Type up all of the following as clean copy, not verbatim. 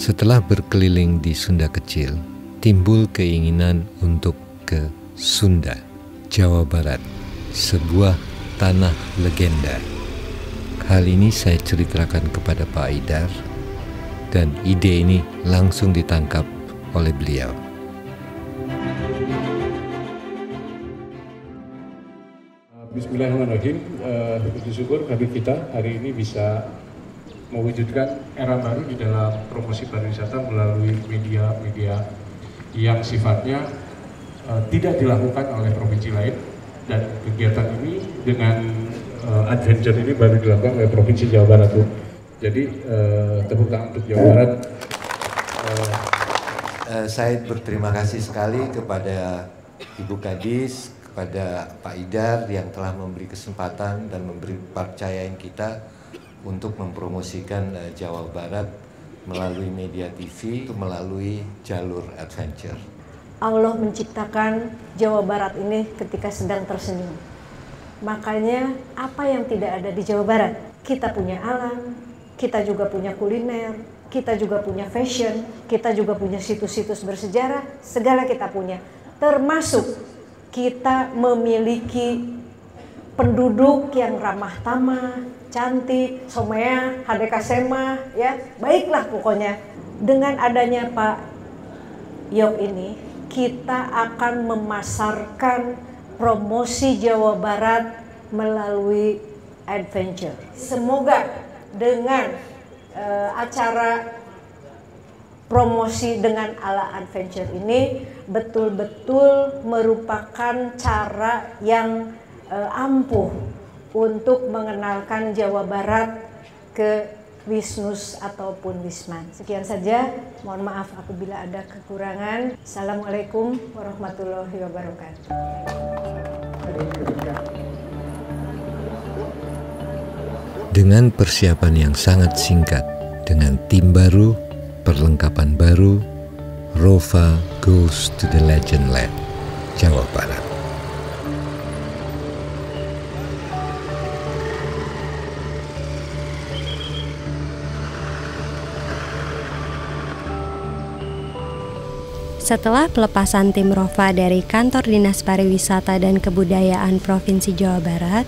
Setelah berkeliling di Sunda Kecil, timbul keinginan untuk ke Sunda, Jawa Barat, sebuah tanah legenda. Hal ini saya ceritakan kepada Pak Aidar, dan ide ini langsung ditangkap oleh beliau. Bismillahirrahmanirrahim. Puji syukur kami kita hari ini bisa mewujudkan era baru di dalam promosi pariwisata melalui media-media yang sifatnya tidak dilakukan oleh provinsi lain, dan kegiatan ini dengan adventure ini baru dilakukan oleh Provinsi Jawa Barat, Bu. Jadi tepuk tangan untuk Jawa Barat. Saya berterima kasih sekali kepada Ibu Kadis, kepada Pak Aidar yang telah memberi kesempatan dan memberi kepercayaan kita untuk mempromosikan Jawa Barat melalui media TV, melalui jalur adventure. Allah menciptakan Jawa Barat ini ketika sedang tersenyum. Makanya apa yang tidak ada di Jawa Barat? Kita punya alam, kita juga punya kuliner, kita juga punya fashion, kita juga punya situs-situs bersejarah, segala kita punya. Termasuk kita memiliki penduduk yang ramah tamah, cantik, somea, hadekasema, ya baiklah pokoknya. Dengan adanya Pak Yok ini, kita akan memasarkan promosi Jawa Barat melalui adventure. Semoga dengan acara promosi dengan ala adventure ini betul-betul merupakan cara yang ampuh untuk mengenalkan Jawa Barat ke Wisnus ataupun Wisman. Sekian saja, mohon maaf apabila ada kekurangan. Assalamualaikum warahmatullahi wabarakatuh. Dengan persiapan yang sangat singkat, dengan tim baru, perlengkapan baru, Rova goes to the Legend Land, Jawa Barat. Setelah pelepasan tim Rova dari Kantor Dinas Pariwisata dan Kebudayaan Provinsi Jawa Barat,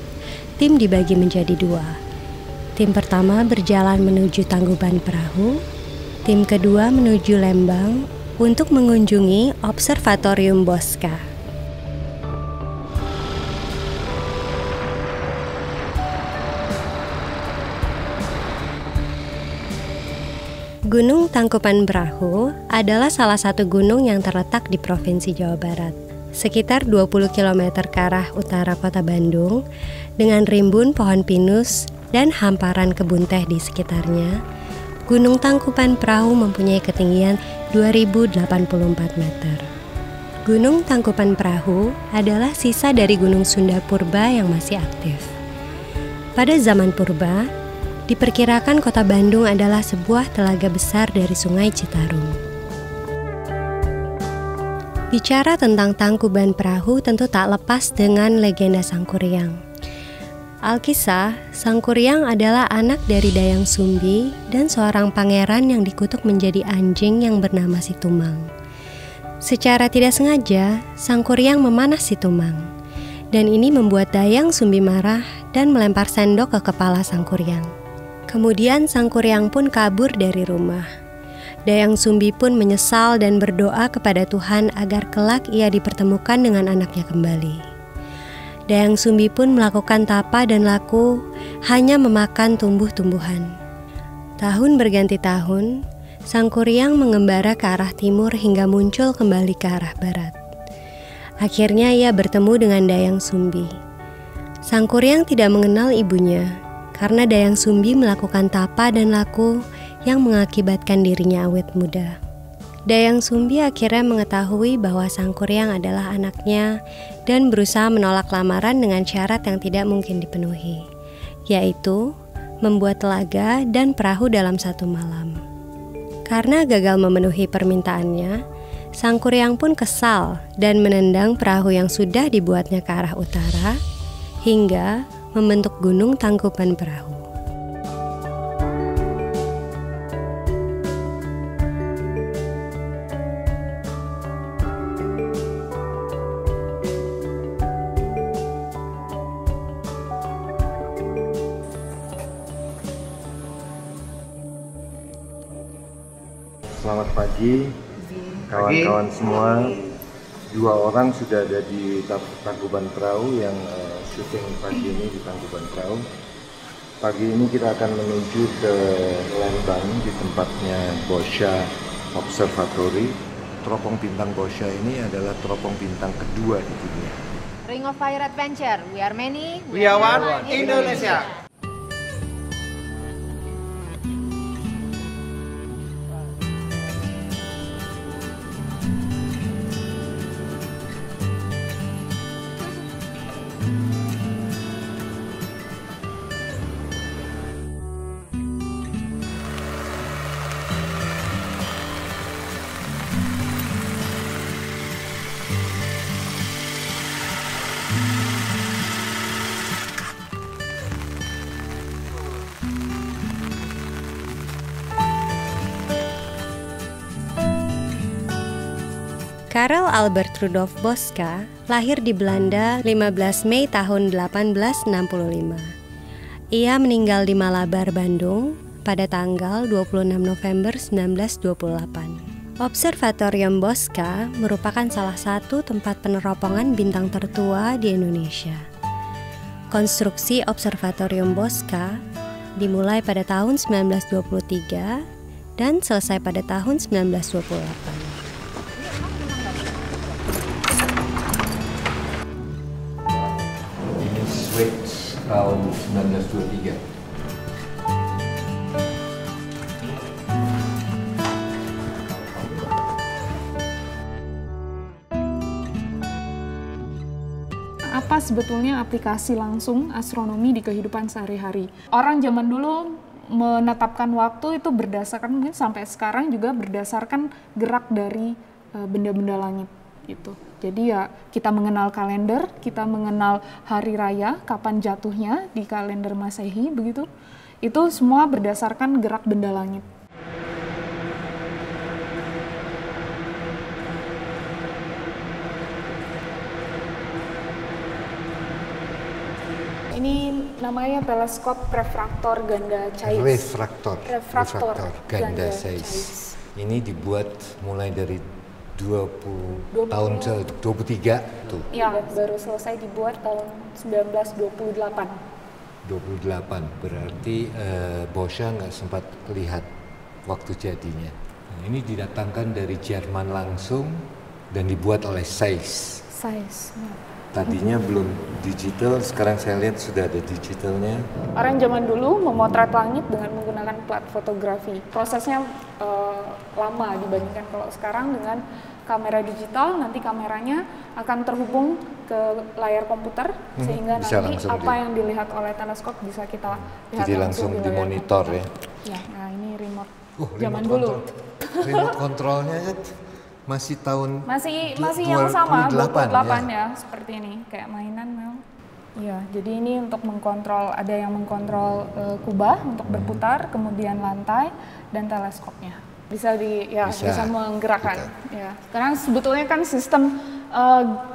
tim dibagi menjadi dua. Tim pertama berjalan menuju Tangkuban Perahu, tim kedua menuju Lembang untuk mengunjungi Observatorium Bosca. Gunung Tangkuban Perahu adalah salah satu gunung yang terletak di Provinsi Jawa Barat, sekitar 20 km ke arah utara kota Bandung, dengan rimbun pohon pinus dan hamparan kebun teh di sekitarnya. Gunung Tangkuban Perahu mempunyai ketinggian 2084 meter. Gunung Tangkuban Perahu adalah sisa dari Gunung Sunda Purba yang masih aktif. Pada zaman purba, diperkirakan kota Bandung adalah sebuah telaga besar dari Sungai Citarum. Bicara tentang Tangkuban Perahu tentu tak lepas dengan legenda Sangkuriang. Alkisah, Sangkuriang adalah anak dari Dayang Sumbi dan seorang pangeran yang dikutuk menjadi anjing yang bernama Situmang. Secara tidak sengaja, Sangkuriang memanah Situmang, dan ini membuat Dayang Sumbi marah dan melempar sendok ke kepala Sangkuriang. Kemudian Sangkuriang pun kabur dari rumah. Dayang Sumbi pun menyesal dan berdoa kepada Tuhan agar kelak ia dipertemukan dengan anaknya kembali. Dayang Sumbi pun melakukan tapa dan laku hanya memakan tumbuh-tumbuhan. Tahun berganti tahun, Sangkuriang mengembara ke arah timur hingga muncul kembali ke arah barat. Akhirnya ia bertemu dengan Dayang Sumbi. Sangkuriang tidak mengenal ibunya, karena Dayang Sumbi melakukan tapa dan laku yang mengakibatkan dirinya awet muda. Dayang Sumbi akhirnya mengetahui bahwa Sangkuriang adalah anaknya dan berusaha menolak lamaran dengan syarat yang tidak mungkin dipenuhi, yaitu membuat telaga dan perahu dalam satu malam. Karena gagal memenuhi permintaannya, Sangkuriang pun kesal dan menendang perahu yang sudah dibuatnya ke arah utara hingga membentuk Gunung Tangkuban Perahu. Selamat pagi kawan-kawan semua. 2 orang sudah ada di Tangkuban Perahu yang syuting pagi ini di Tangkuban Perahu. Pagi ini kita akan menuju ke Lembang di tempatnya Boscha Observatory. Teropong bintang Boscha ini adalah teropong bintang kedua di dunia. Ring of Fire Adventure, we are many, we are one, Indonesia. Karel Albert Rudolf Boscha lahir di Belanda 15 Mei tahun 1865. Ia meninggal di Malabar, Bandung pada tanggal 26 November 1928. Observatorium Boscha merupakan salah satu tempat peneropongan bintang tertua di Indonesia. Konstruksi Observatorium Boscha dimulai pada tahun 1923 dan selesai pada tahun 1928. Tahun 1923. Apa sebetulnya aplikasi langsung astronomi di kehidupan sehari-hari? Orang zaman dulu menetapkan waktu itu berdasarkan, mungkin sampai sekarang juga berdasarkan gerak dari benda-benda langit gitu. Jadi ya kita mengenal kalender, kita mengenal hari raya, kapan jatuhnya di kalender Masehi begitu. Itu semua berdasarkan gerak benda langit. Ini namanya teleskop refraktor ganda Zeiss. Refraktor ganda Zeiss. Ini dibuat mulai dari 23 tuh. Ya, baru selesai dibuat tahun 1928. 28 berarti Boscha nggak sempat lihat waktu jadinya. Nah, ini didatangkan dari Jerman langsung dan dibuat oleh Zeiss. Ya. Tadinya belum digital, sekarang saya lihat sudah ada digitalnya. Orang zaman dulu memotret langit dengan menggunakan plat fotografi. Prosesnya lama dibandingkan kalau sekarang dengan kamera digital. Nanti kameranya akan terhubung ke layar komputer sehingga nanti apa yang dilihat oleh teleskop bisa kita lihat. Jadi langsung di monitor ya. Ya, nah ini remote remote zaman dulu. Remote kontrolnya masih tahun masih yang sama 28 ya, seperti ini kayak mainan Mel. Ya, jadi ini untuk mengkontrol, ada yang mengkontrol kubah untuk berputar, kemudian lantai dan teleskopnya bisa menggerakkan. Ya, karena sebetulnya kan sistem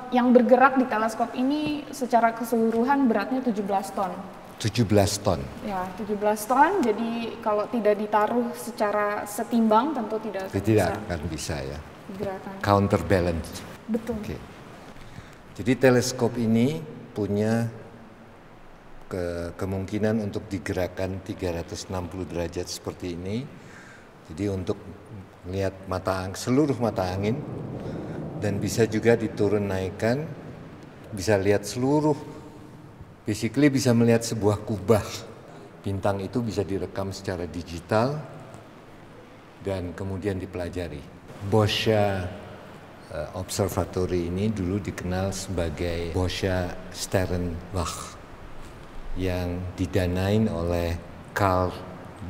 yang bergerak di teleskop ini secara keseluruhan beratnya 17 ton. 17 ton. Ya, 17 ton. Jadi kalau tidak ditaruh secara setimbang tentu tidak akan bisa ya. Gerakan. Counterbalance. Betul. Okay. Jadi teleskop ini punya kemungkinan untuk digerakkan 360 derajat seperti ini. Jadi untuk melihat seluruh mata angin dan bisa juga diturun naikkan, bisa lihat seluruh, basically bisa melihat sebuah kubah. Bintang itu bisa direkam secara digital dan kemudian dipelajari. Boscha Observatory ini dulu dikenal sebagai Boscha Sternwach yang didanain oleh Carl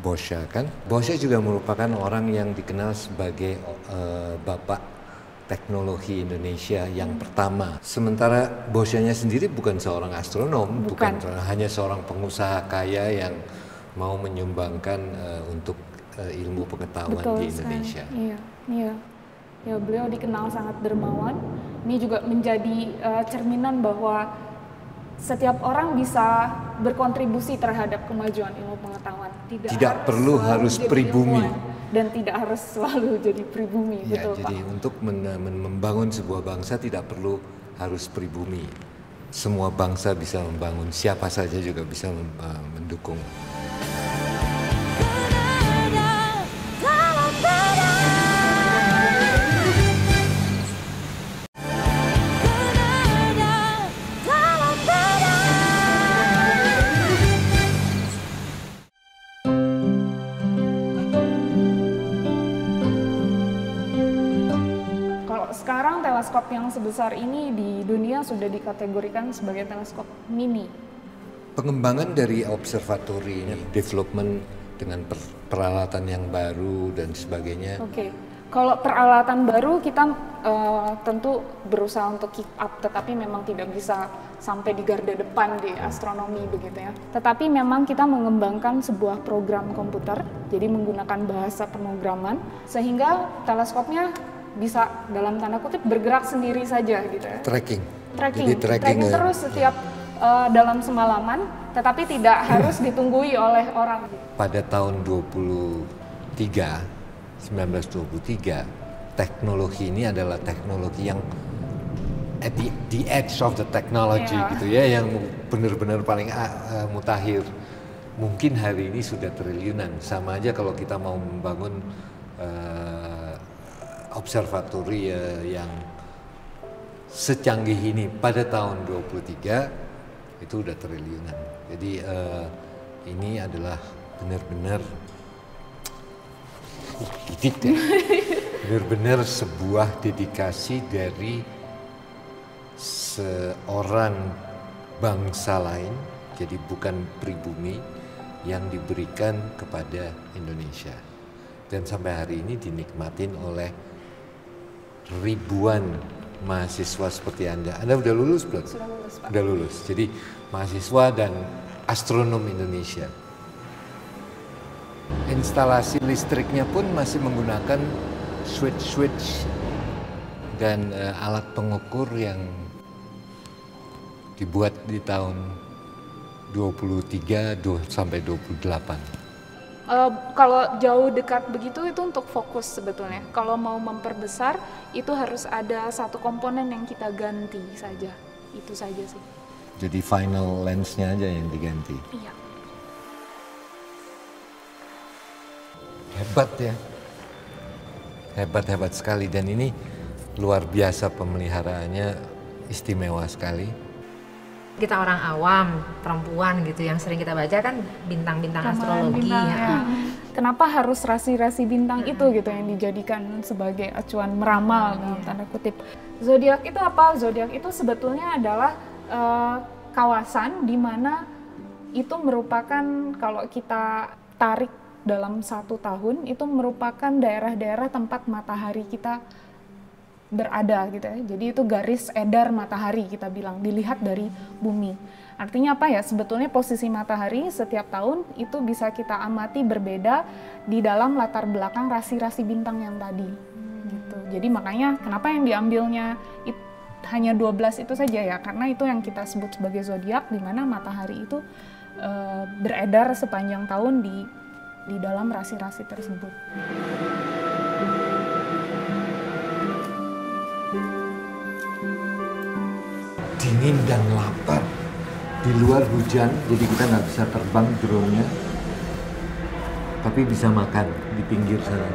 Boscha kan. Boscha juga merupakan orang yang dikenal sebagai bapak teknologi Indonesia yang pertama. Sementara Boscha-nya sendiri bukan seorang astronom, bukan hanya seorang pengusaha kaya yang mau menyumbangkan untuk ilmu pengetahuan di Indonesia. Iya. Ya, beliau dikenal sangat dermawan. Ini juga menjadi cerminan bahwa setiap orang bisa berkontribusi terhadap kemajuan ilmu pengetahuan. Tidak perlu harus pribumi. dan tidak harus selalu jadi pribumi, Ya, betul jadi Pak? untuk membangun sebuah bangsa tidak perlu harus pribumi. Semua bangsa bisa membangun, siapa saja juga bisa mendukung. Sekarang teleskop yang sebesar ini di dunia sudah dikategorikan sebagai teleskop mini. Pengembangan dari observatori ini, development dengan peralatan yang baru dan sebagainya. Oke. Kalau peralatan baru kita tentu berusaha untuk keep up, tetapi memang tidak bisa sampai di garda depan di astronomi begitu ya. Tetapi memang kita mengembangkan sebuah program komputer, jadi menggunakan bahasa pemrograman, sehingga teleskopnya bisa dalam tanda kutip bergerak sendiri saja gitu ya. Tracking. Tracking Jadi tracking terus setiap dalam semalaman, tetapi tidak harus ditunggui oleh orang. Pada tahun 1923, teknologi ini adalah teknologi yang at the edge of the technology gitu ya, yang benar-benar paling mutakhir. Mungkin hari ini sudah triliunan. Sama aja kalau kita mau membangun observatori yang secanggih ini pada tahun 23 itu udah triliunan. Jadi ini adalah benar-benar benar-benar sebuah dedikasi dari seorang bangsa lain, jadi bukan pribumi, yang diberikan kepada Indonesia. Dan sampai hari ini dinikmatin oleh ribuan mahasiswa seperti Anda. Anda udah lulus belum? Sudah lulus, Pak. Udah lulus. Jadi mahasiswa dan astronom Indonesia. Instalasi listriknya pun masih menggunakan switch dan alat pengukur yang dibuat di tahun 23 sampai 28. Kalau jauh dekat begitu itu untuk fokus sebetulnya. Kalau mau memperbesar itu harus ada satu komponen yang kita ganti saja. Itu saja sih. Jadi final lensnya aja yang diganti. Iya. Hebat ya. Hebat sekali, dan ini luar biasa pemeliharaannya, istimewa sekali. Kita orang awam, perempuan gitu, yang sering kita baca kan bintang-bintang astrologi. Ya. Kenapa harus rasi-rasi bintang itu gitu yang dijadikan sebagai acuan meramal dalam tanda kutip. Zodiak itu apa? Zodiak itu sebetulnya adalah kawasan di mana itu merupakan, kalau kita tarik dalam 1 tahun, itu merupakan daerah-daerah tempat matahari kita berada gitu ya. Jadi itu garis edar matahari kita bilang, dilihat dari bumi. Artinya apa ya? Sebetulnya posisi matahari setiap tahun itu bisa kita amati berbeda di dalam latar belakang rasi-rasi bintang yang tadi. Gitu. Jadi makanya kenapa yang diambilnya hanya 12 itu saja ya? Karena itu yang kita sebut sebagai zodiak, di mana matahari itu beredar sepanjang tahun di dalam rasi-rasi tersebut. Dingin dan lapar, di luar hujan, jadi kita nggak bisa terbang drone-nya, tapi bisa makan di pinggir sana.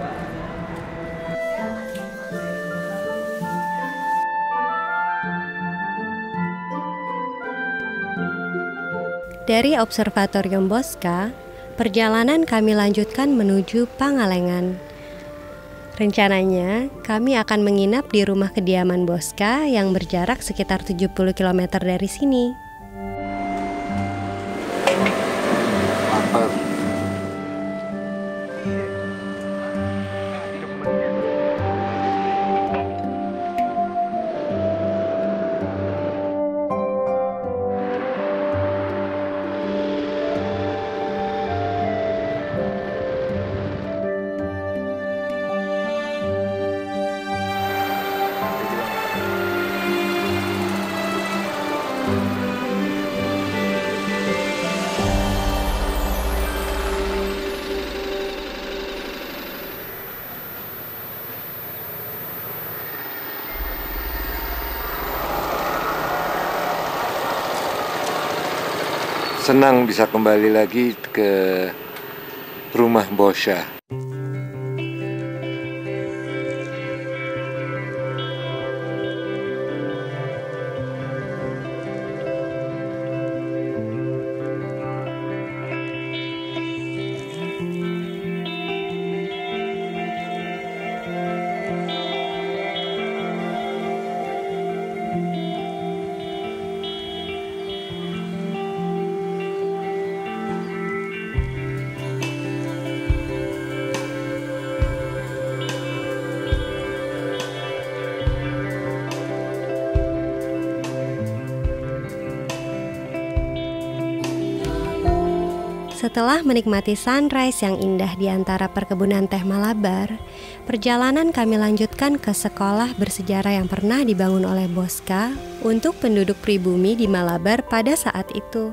Dari Observatorium Bosca, perjalanan kami lanjutkan menuju Pangalengan. Rencananya, kami akan menginap di rumah kediaman Bosca yang berjarak sekitar 70 km dari sini. Lapar. senang bisa kembali lagi ke rumah Boscha. Setelah menikmati sunrise yang indah di antara perkebunan teh Malabar, perjalanan kami lanjutkan ke sekolah bersejarah yang pernah dibangun oleh Boscha untuk penduduk pribumi di Malabar pada saat itu.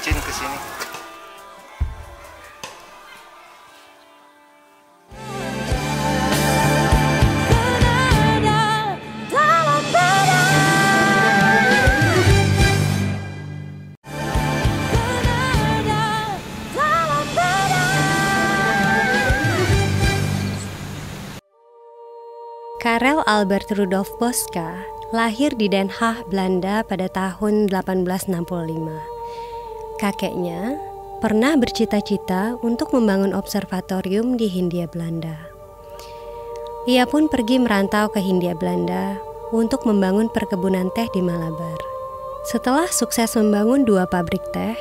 Ke sini. Karel Albert Rudolf Boscha lahir di Den Haag, Belanda pada tahun 1865. Kakeknya pernah bercita-cita untuk membangun observatorium di Hindia Belanda. Ia pun pergi merantau ke Hindia Belanda untuk membangun perkebunan teh di Malabar. Setelah sukses membangun 2 pabrik teh,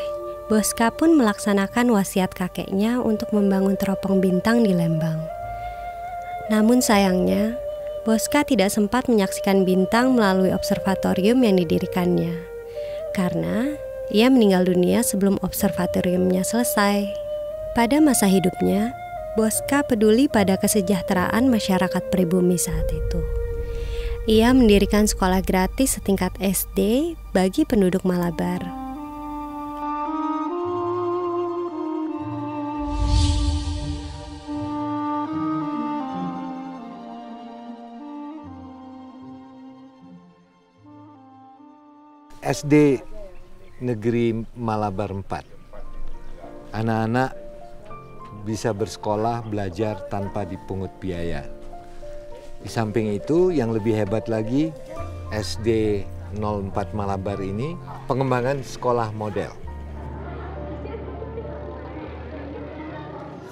Boscha pun melaksanakan wasiat kakeknya untuk membangun teropong bintang di Lembang. Namun sayangnya, Boscha tidak sempat menyaksikan bintang melalui observatorium yang didirikannya, karena ia meninggal dunia sebelum observatoriumnya selesai. Pada masa hidupnya, Boscha peduli pada kesejahteraan masyarakat pribumi saat itu. Ia mendirikan sekolah gratis setingkat SD bagi penduduk Malabar. SD Negeri Malabar 4. Anak-anak bisa bersekolah, belajar tanpa dipungut biaya. Di samping itu, yang lebih hebat lagi, SD 04 Malabar ini pengembangan sekolah model.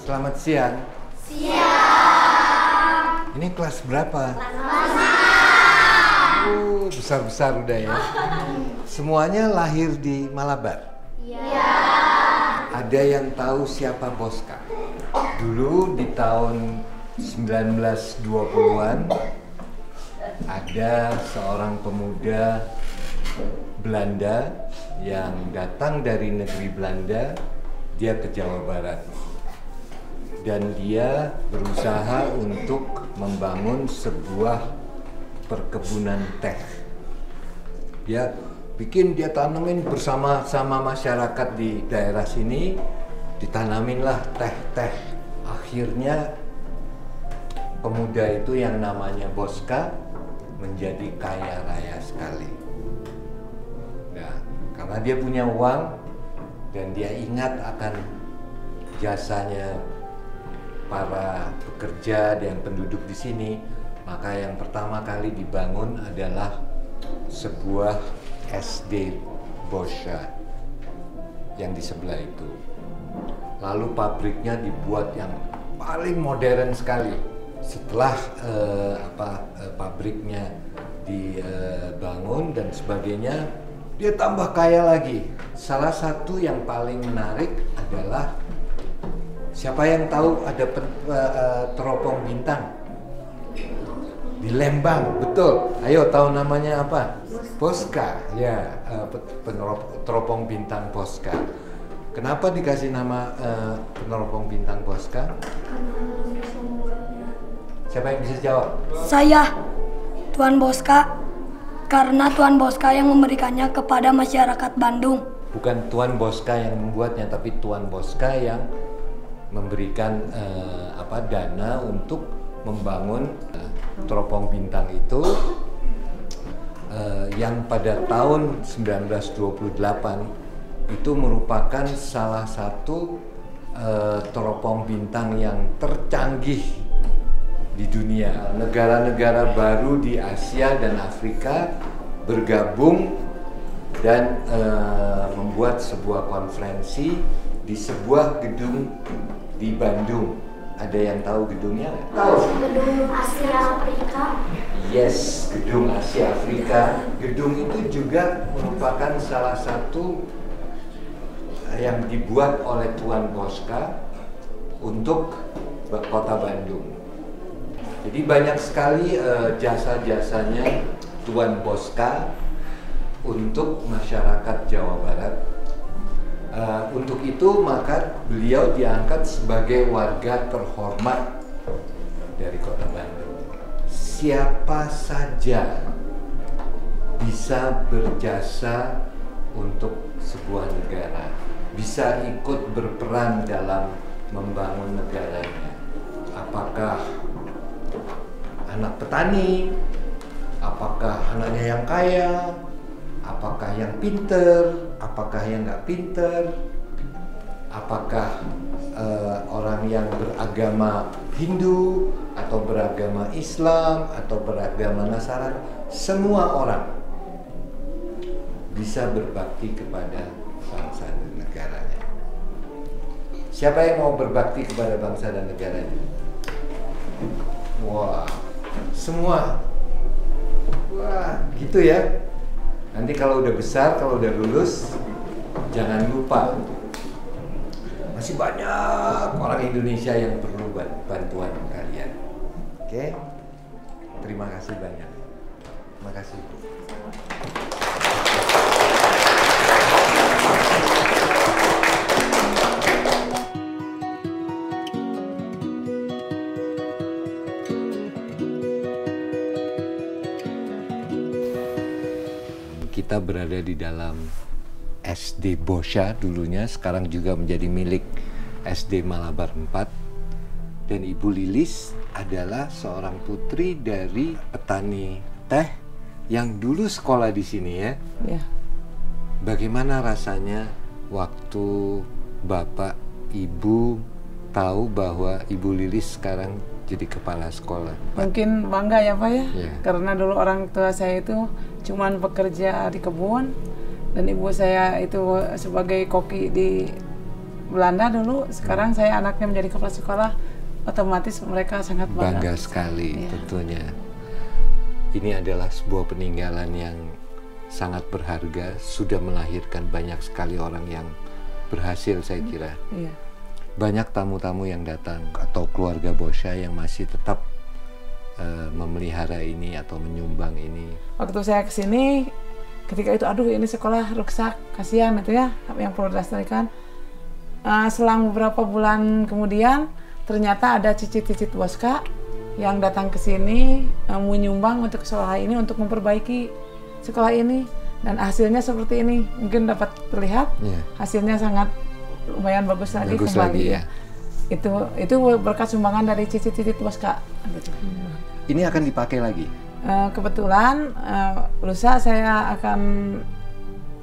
Selamat siang. Siang. Ini kelas berapa? Kelas 5. Besar-besar udah ya. Semuanya lahir di Malabar? Iya. Ada yang tahu siapa Boscha? Dulu di tahun 1920-an ada seorang pemuda Belanda yang datang dari negeri Belanda, dia ke Jawa Barat. Dan dia berusaha untuk membangun sebuah perkebunan teh. Dia tanamin bersama-sama masyarakat di daerah sini, ditanaminlah teh-teh. Akhirnya pemuda itu yang namanya Boscha menjadi kaya raya sekali. Nah, karena dia punya uang dan dia ingat akan jasanya para pekerja dan penduduk di sini, maka yang pertama kali dibangun adalah sebuah SD Boscha yang di sebelah itu. Lalu pabriknya dibuat yang paling modern sekali. Setelah pabriknya dibangun dan sebagainya, dia tambah kaya lagi. Salah satu yang paling menarik adalah, siapa yang tahu ada teropong bintang di Lembang? Betul. Ayo, tahu namanya apa? Posca. Ya, teropong bintang Posca. Kenapa dikasih nama peneropong bintang Posca? Siapa yang bisa jawab? Saya, Tuan Bosca, karena Tuan Bosca yang memberikannya kepada masyarakat Bandung. Bukan Tuan Bosca yang membuatnya, tapi Tuan Bosca yang memberikan dana untuk membangun teropong bintang itu, yang pada tahun 1928 itu merupakan salah satu teropong bintang yang tercanggih di dunia. Negara-negara baru di Asia dan Afrika bergabung dan membuat sebuah konferensi di sebuah gedung di Bandung. Ada yang tahu gedungnya? Tahu? Gedung Asia Afrika. Yes, gedung Asia Afrika. Gedung itu juga merupakan salah satu yang dibuat oleh Tuan Bosca untuk kota Bandung. Jadi banyak sekali jasa-jasanya Tuan Bosca untuk masyarakat Jawa Barat. Untuk itu maka beliau diangkat sebagai warga terhormat dari kota Bandung. Siapa saja bisa berjasa untuk sebuah negara, bisa ikut berperan dalam membangun negaranya. Apakah anak petani, apakah anaknya yang kaya, apakah yang pinter, apakah yang nggak pinter, apakah orang yang beragama Hindu atau beragama Islam atau beragama Nasrani, semua orang bisa berbakti kepada bangsa dan negaranya. Siapa yang mau berbakti kepada bangsa dan negaranya? Wah, semua. Wah, gitu ya. Nanti kalau udah besar, kalau udah lulus, jangan lupa masih banyak orang Indonesia yang perlu bantuan kalian. Oke? Terima kasih banyak. Terima kasih. Kita berada di dalam SD Bosca dulunya, sekarang juga menjadi milik SD Malabar 4. Dan Ibu Lilis adalah seorang putri dari petani teh yang dulu sekolah di sini ya. Ya. Bagaimana rasanya waktu Bapak Ibu tahu bahwa Ibu Lilis sekarang jadi kepala sekolah? Mungkin bangga ya Pak ya, Ya. Karena dulu orang tua saya itu cuman bekerja di kebun dan ibu saya itu sebagai koki di Belanda dulu. Sekarang saya anaknya menjadi kepala sekolah, otomatis mereka sangat bangga sekali. Ya. Tentunya ini adalah sebuah peninggalan yang sangat berharga, sudah melahirkan banyak sekali orang yang berhasil saya kira. Iya. Banyak tamu-tamu yang datang atau keluarga Bosca yang masih tetap memelihara ini atau menyumbang ini. Waktu saya kesini, ketika itu aduh ini sekolah rusak, kasihan itu ya, yang perlu dilestarikan. Selang beberapa bulan kemudian ternyata ada cicit-cicit Bosca yang datang ke sini menyumbang untuk sekolah ini, untuk memperbaiki sekolah ini, dan hasilnya seperti ini. Mungkin dapat terlihat hasilnya sangat lumayan bagus lagi kembali. Ya. Itu berkat sumbangan dari cicit-cicit Bosca. Ini akan dipakai lagi? Kebetulan lusa saya akan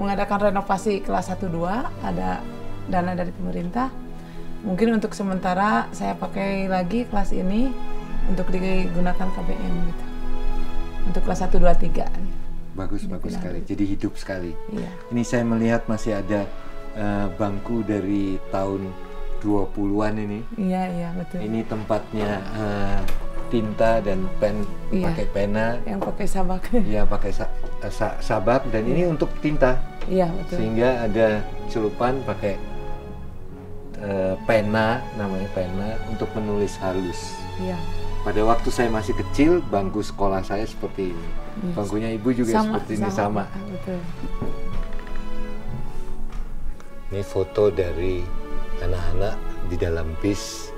mengadakan renovasi kelas 1-2, ada dana dari pemerintah. Mungkin untuk sementara saya pakai lagi kelas ini untuk digunakan KBM gitu. Untuk kelas 1, 2, 3. Bagus sekali. Jadi hidup sekali. Iya. Ini saya melihat masih ada bangku dari tahun 20-an ini. Iya, betul. Ini tempatnya tinta dan pen, pakai pena. Yang pakai sabak. Iya, pakai sabak, dan ini untuk tinta. Iya, betul. Sehingga ada celupan pakai pena, namanya pena, untuk menulis halus. Iya. Pada waktu saya masih kecil, bangku sekolah saya seperti ini. Yes. Bangkunya ibu juga seperti ini, sama. Betul. Ini foto dari anak-anak di dalam bis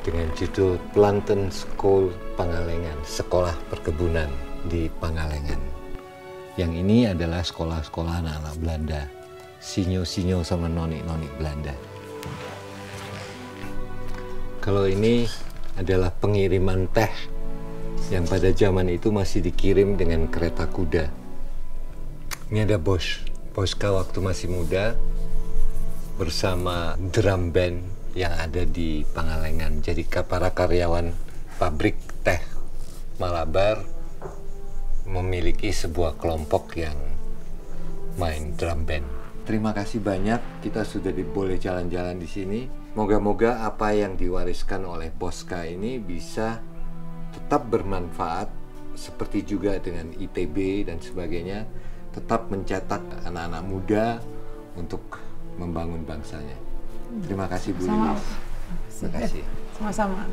dengan judul Planten School Pangalengan, sekolah perkebunan di Pangalengan. Yang ini adalah sekolah-sekolah anak-anak Belanda, sinyo-sinyo sama noni-noni Belanda. Kalau ini adalah pengiriman teh yang pada zaman itu masih dikirim dengan kereta kuda. Ini ada Boska waktu masih muda bersama drum band yang ada di Pangalengan. Jadi para karyawan pabrik teh Malabar memiliki sebuah kelompok yang main drum band. Terima kasih banyak, kita sudah boleh jalan-jalan di sini. Moga-moga apa yang diwariskan oleh Boska ini bisa tetap bermanfaat, seperti juga dengan ITB dan sebagainya, tetap mencetak anak-anak muda untuk membangun bangsanya. Terima kasih Bu Lilis. Terima kasih. Sama-sama.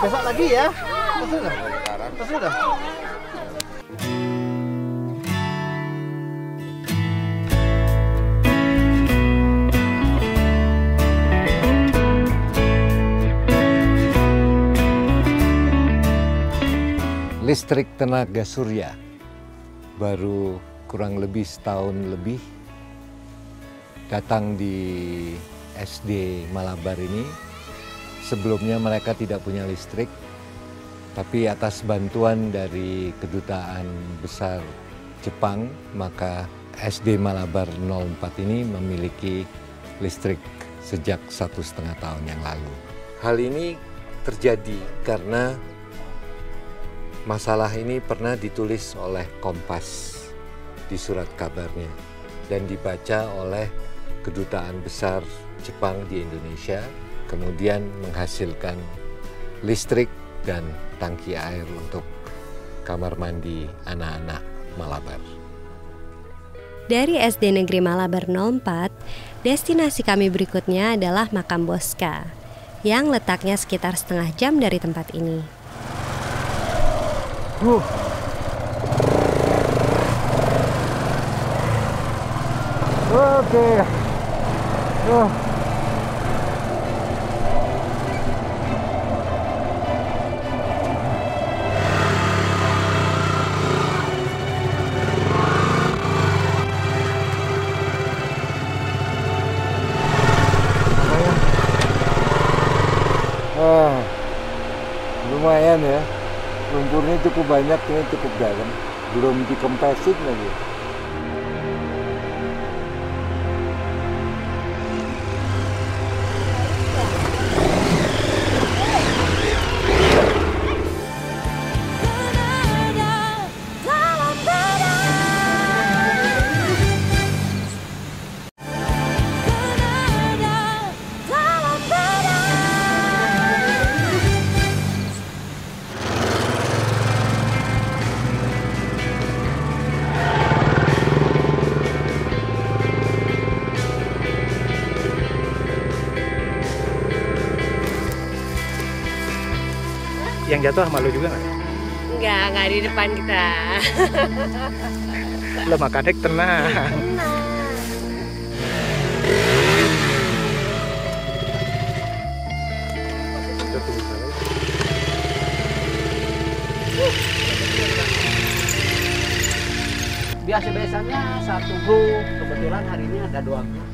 Besok lagi ya. Sudah. Listrik tenaga surya baru kurang lebih setahun lebih datang di SD Malabar ini. Sebelumnya mereka tidak punya listrik, tapi atas bantuan dari Kedutaan Besar Jepang, maka SD Malabar 04 ini memiliki listrik sejak 1,5 tahun yang lalu. Hal ini terjadi karena masalah ini pernah ditulis oleh Kompas di surat kabarnya dan dibaca oleh Kedutaan Besar Jepang di Indonesia, kemudian menghasilkan listrik dan tangki air untuk kamar mandi anak-anak Malabar. Dari SD Negeri Malabar 04, destinasi kami berikutnya adalah Makam Boska, yang letaknya sekitar setengah jam dari tempat ini. Oke. Lumayan ya, lumpurnya cukup banyak, ini cukup dalam, belum dikempesin lagi. Yang jatuh sama lu juga nggak? Enggak di depan kita. Lo makanya tenang. Biasa-biasanya satu grup, kebetulan hari ini ada 2 grup.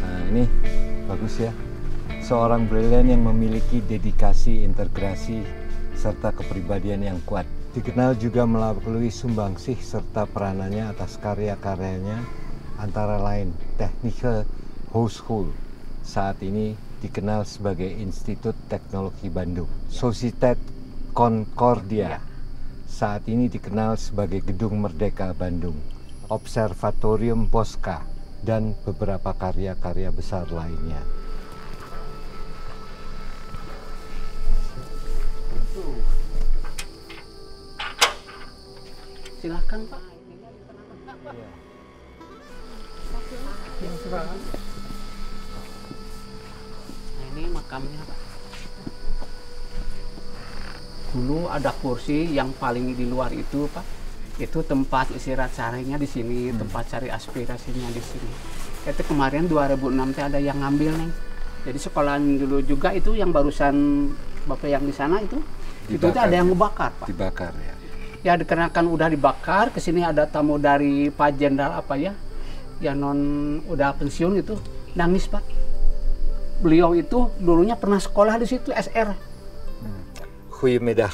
Nah ini bagus ya. Seorang brilian yang memiliki dedikasi, integrasi, serta kepribadian yang kuat. Dikenal juga melalui sumbangsih serta peranannya atas karya-karyanya, antara lain Technische Hochschule, saat ini dikenal sebagai Institut Teknologi Bandung. Societat Concordia, saat ini dikenal sebagai Gedung Merdeka Bandung. Observatorium Bosca, dan beberapa karya-karya besar lainnya. Silahkan Pak. Nah, ini makamnya Pak. Dulu ada kursi yang paling di luar itu Pak. Itu tempat istirahat seharinya di sini, tempat cari aspirasinya di sini. Itu kemarin 2006 ada yang ngambil nih. Jadi sekolahan dulu juga itu yang barusan Bapak yang di sana itu ada yang ngebakar Pak. Dibakar ya. Ya dikarenakan udah dibakar, kesini ada tamu dari Pak Jenderal apa ya, yang udah pensiun itu, nangis Pak. Beliau itu dulunya pernah sekolah di situ SR. Goedemiddag,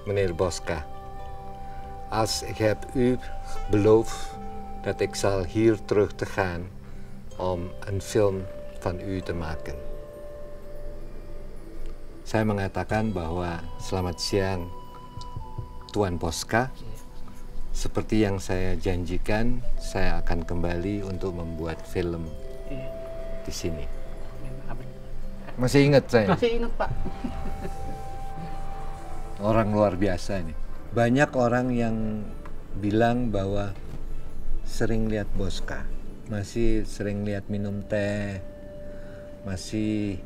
meneer Bosca. Als ik heb u beloofd dat ik zal hier terug te gaan om een film van u te maken. Saya mengatakan bahwa selamat siang Tuan Bosca. Seperti yang saya janjikan, saya akan kembali untuk membuat film di sini. Masih ingat saya? Masih ingat Pak. Orang luar biasa ini. Banyak orang yang bilang bahwa sering lihat Bosca, masih sering lihat minum teh, masih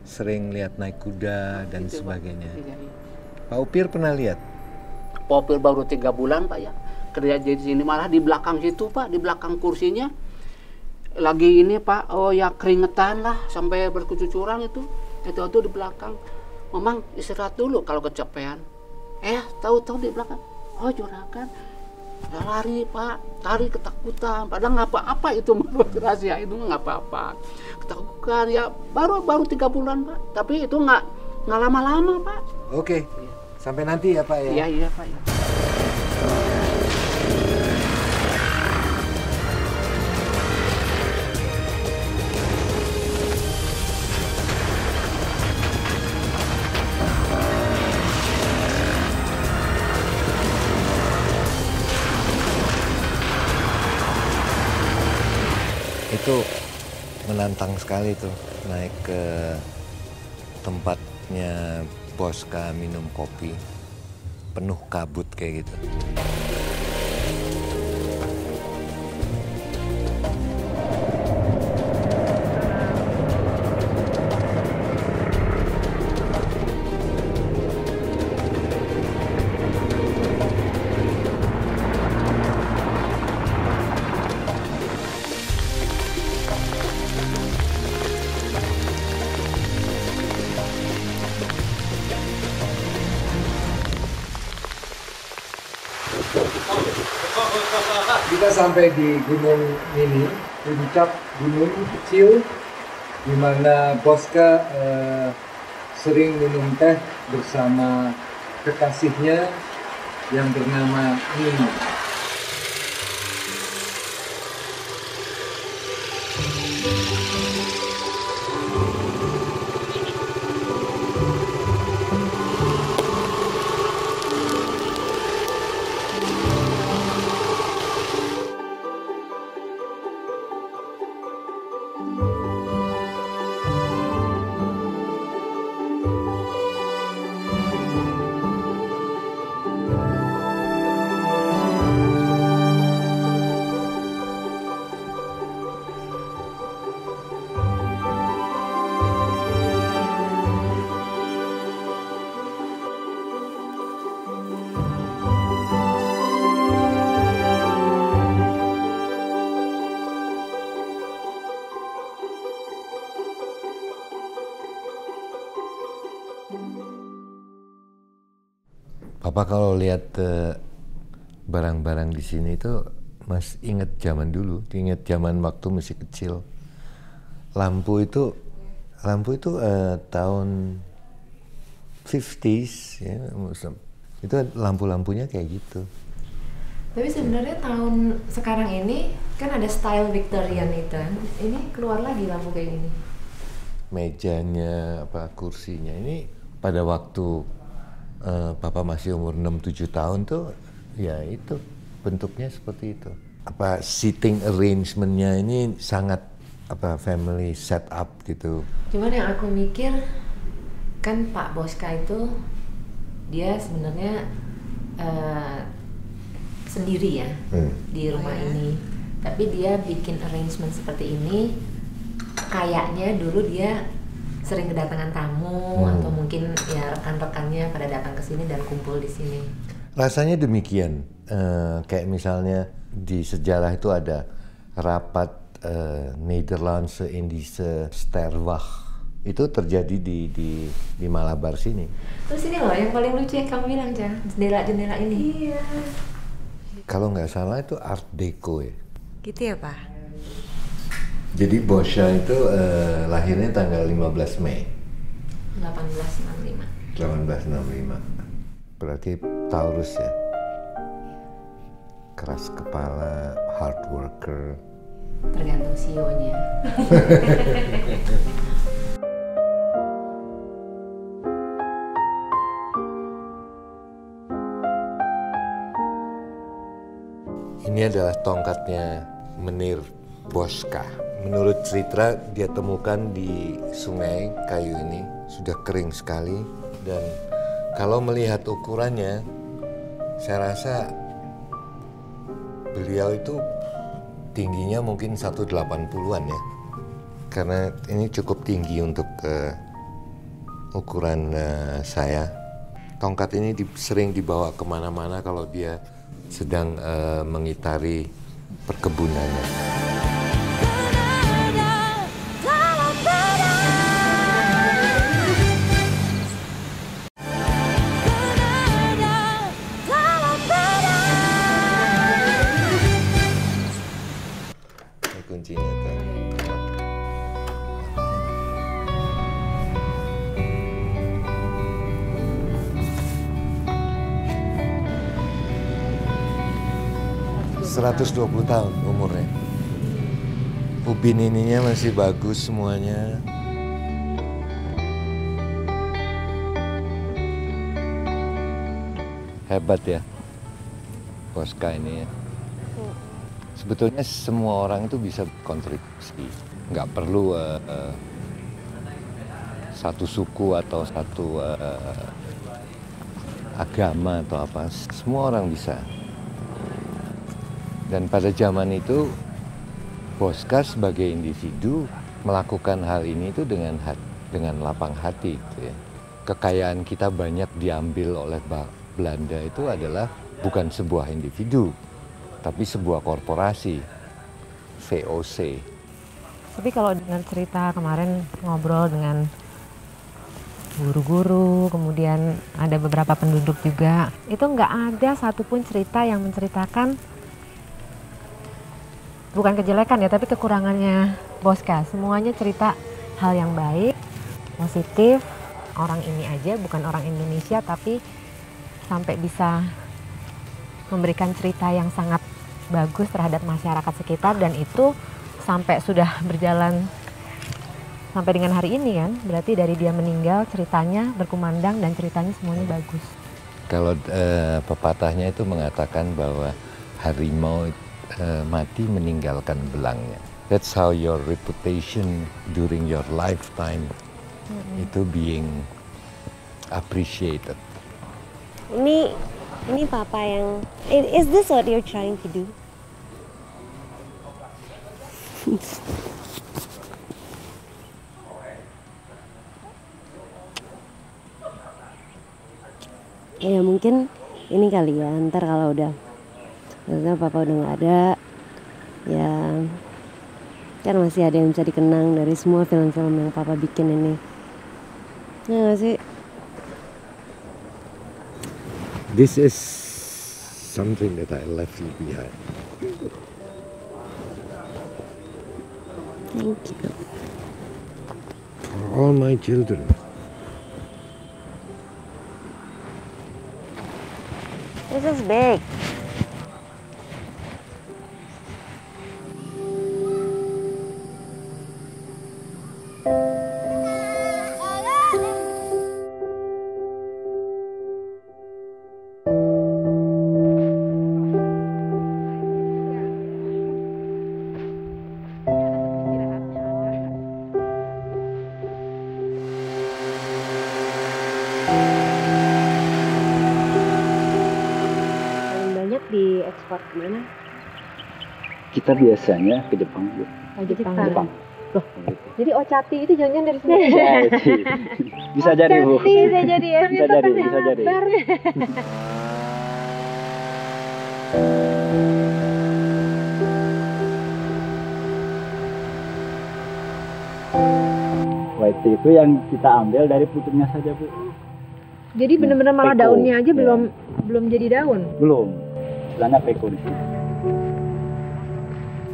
sering lihat naik kuda dan sebagainya. Pak Upir pernah lihat? Pak Upir baru 3 bulan Pak ya. Kerja di sini malah di belakang situ Pak, di belakang kursinya. Lagi ini Pak, oh ya keringetan lah sampai berkecucuran itu. Itu di belakang. Memang istirahat dulu kalau kecapean. Tahu-tahu di belakang. Oh juragan. Lari Pak, tari ketakutan. Padahal nggak apa-apa itu menurut rahasia itu nggak apa-apa. Ketakutan ya baru 3 bulan Pak. Tapi itu nggak lama-lama Pak. Oke. Sampai nanti ya Pak ya. Iya Pak ya. Itu menantang sekali tuh naik ke tempatnya Bosca minum kopi penuh kabut kayak gitu. Kita sampai di Gunung Mini, puncak gunung kecil, di mana Bosca sering minum teh bersama kekasihnya yang bernama Nino. Papa kalau lihat barang-barang di sini itu Mas ingat zaman dulu, ingat zaman waktu masih kecil. Lampu itu tahun 50s ya, itu lampu-lampunya kayak gitu. Tapi sebenarnya tahun sekarang ini kan ada style Victorian itu, ini keluar lagi lampu kayak gini. Mejanya, kursinya ini pada waktu Papa masih umur 6-7 tahun tuh, ya itu bentuknya seperti itu. Seating arrangementnya ini sangat family setup gitu. Cuman yang aku mikir kan Pak Bosca itu dia sebenarnya sendiri ya di rumah ini, tapi dia bikin arrangement seperti ini kayaknya dulu dia sering kedatangan tamu atau mungkin ya rekan-rekannya pada datang ke sini dan kumpul di sini. Rasanya demikian, kayak misalnya di sejarah itu ada rapat Nederlandse Indische Sterwacht, itu terjadi di Malabar sini. Terus ini loh yang paling lucu yang kamu bilang, Cah, jendela-jendela ini. Iya. Kalau nggak salah itu Art Deco ya. Gitu ya, Pak? Jadi Bosca itu lahirnya tanggal 15 Mei 1865. Berarti Taurus ya. Keras kepala, hard worker. Tergantung CEO-nya. Ini adalah tongkatnya Menir Bosca. Menurut cerita dia temukan di sungai kayu ini sudah kering sekali, dan kalau melihat ukurannya saya rasa beliau itu tingginya mungkin 180-an ya, karena ini cukup tinggi untuk ukuran saya. Tongkat ini sering dibawa kemana-mana kalau dia sedang mengitari perkebunannya. Kuncinya tadi. 120 tahun umurnya. Ubin ininya masih bagus semuanya. Hebat ya, Bosca ini ya. Sebetulnya semua orang itu bisa kontribusi, nggak perlu satu suku atau satu agama atau apa, semua orang bisa. Dan pada zaman itu Bosca sebagai individu melakukan hal ini itu dengan lapang hati gitu ya. Kekayaan kita banyak diambil oleh Belanda itu adalah bukan sebuah individu, tapi sebuah korporasi, VOC. Tapi kalau dengan cerita kemarin ngobrol dengan guru-guru, kemudian ada beberapa penduduk juga, itu nggak ada satupun cerita yang menceritakan, bukan kejelekan ya, tapi kekurangannya Bosca. Semuanya cerita hal yang baik, positif, orang ini aja, bukan orang Indonesia, tapi sampai bisa memberikan cerita yang sangat bagus terhadap masyarakat sekitar, dan itu sampai sudah berjalan sampai dengan hari ini kan. Berarti dari dia meninggal ceritanya berkumandang dan ceritanya semuanya bagus. Kalau pepatahnya itu mengatakan bahwa harimau mati meninggalkan belangnya. That's how your reputation during your lifetime itu being appreciated. Ini Papa yang, is this what you're trying to do? Ya mungkin ini kali ya, ntar kalau udah Papa udah nggak ada, ya kan masih ada yang bisa dikenang dari semua film-film yang Papa bikin ini. Ya nggak sih? This is something that I left behind. Thank you. For all my children. This is big. Diekspor kemana? Kita biasanya ke Jepang, Bu. Oh, Jepang. Loh, jadi Ocati itu jangan-jangan dari sini. Bisa jadi, Bu. Bisa jadi ya. Bisa jadi. White tea itu yang kita ambil dari pucuknya saja, Bu. Jadi benar-benar malah peko. daunnya aja belum jadi daun. Belum. Istilahnya peko di sini.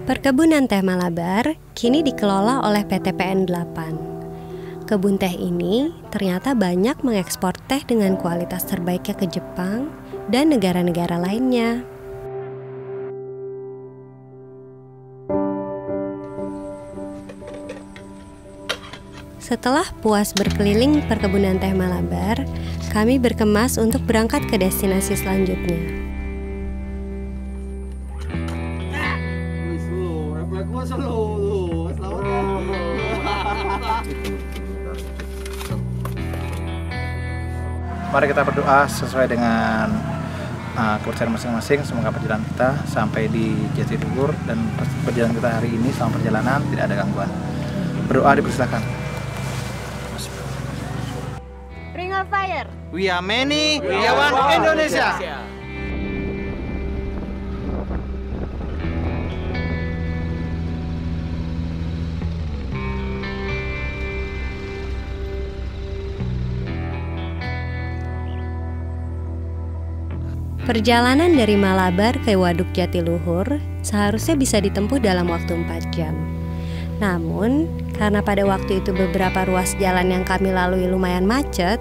Perkebunan teh Malabar kini dikelola oleh PT PN 8. Kebun teh ini ternyata banyak mengekspor teh dengan kualitas terbaiknya ke Jepang dan negara-negara lainnya. Setelah puas berkeliling perkebunan teh Malabar, kami berkemas untuk berangkat ke destinasi selanjutnya. Mari kita berdoa sesuai dengan kepercayaan masing-masing. Semoga perjalanan kita sampai di Jatiluhur dan perjalanan kita hari ini selama perjalanan tidak ada gangguan. Berdoa dipersilakan. Ring of Fire. We are many, we are one Indonesia. Perjalanan dari Malabar ke Waduk Jatiluhur seharusnya bisa ditempuh dalam waktu 4 jam. Namun, karena pada waktu itu beberapa ruas jalan yang kami lalui lumayan macet,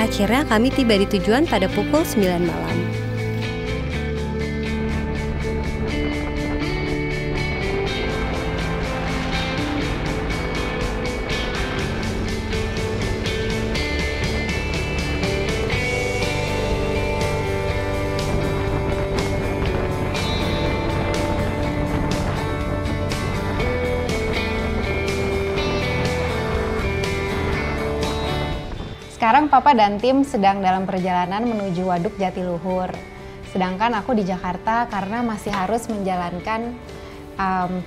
akhirnya kami tiba di tujuan pada pukul 9 malam. Sekarang Papa dan tim sedang dalam perjalanan menuju Waduk Jatiluhur. Sedangkan aku di Jakarta karena masih harus menjalankan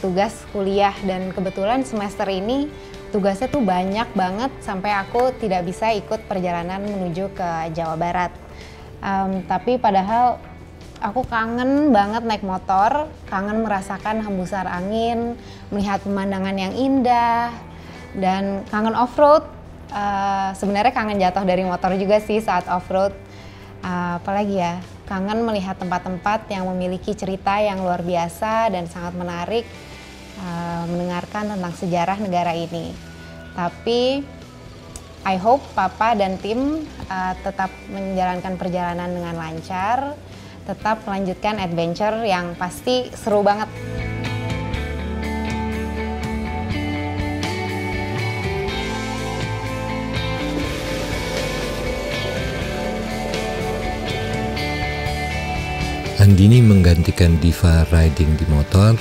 tugas kuliah. Dan kebetulan semester ini tugasnya tuh banyak banget sampai aku tidak bisa ikut perjalanan menuju ke Jawa Barat. Tapi padahal aku kangen banget naik motor, kangen merasakan hembusan angin, melihat pemandangan yang indah, dan kangen off-road. Sebenarnya kangen jatuh dari motor juga sih saat off-road. Apalagi ya, kangen melihat tempat-tempat yang memiliki cerita yang luar biasa dan sangat menarik, mendengarkan tentang sejarah negara ini. Tapi I hope Papa dan tim tetap menjalankan perjalanan dengan lancar, tetap melanjutkan adventure yang pasti seru banget. Andini menggantikan Diva riding di motor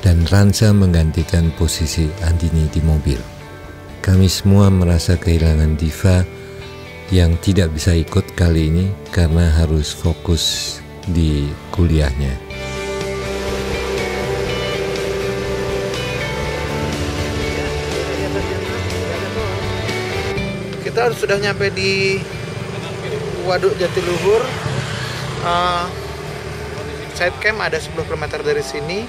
dan Ransa menggantikan posisi Andini di mobil. Kami semua merasa kehilangan Diva yang tidak bisa ikut kali ini karena harus fokus di kuliahnya. Kita sudah nyampe di Waduk Jatiluhur. Side camp ada 10 km dari sini.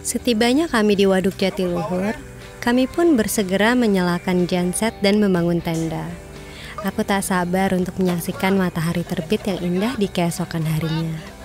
Setibanya kami di Waduk Jatiluhur, kami pun bersegera menyalakan genset dan membangun tenda. Aku tak sabar untuk menyaksikan matahari terbit yang indah di keesokan harinya.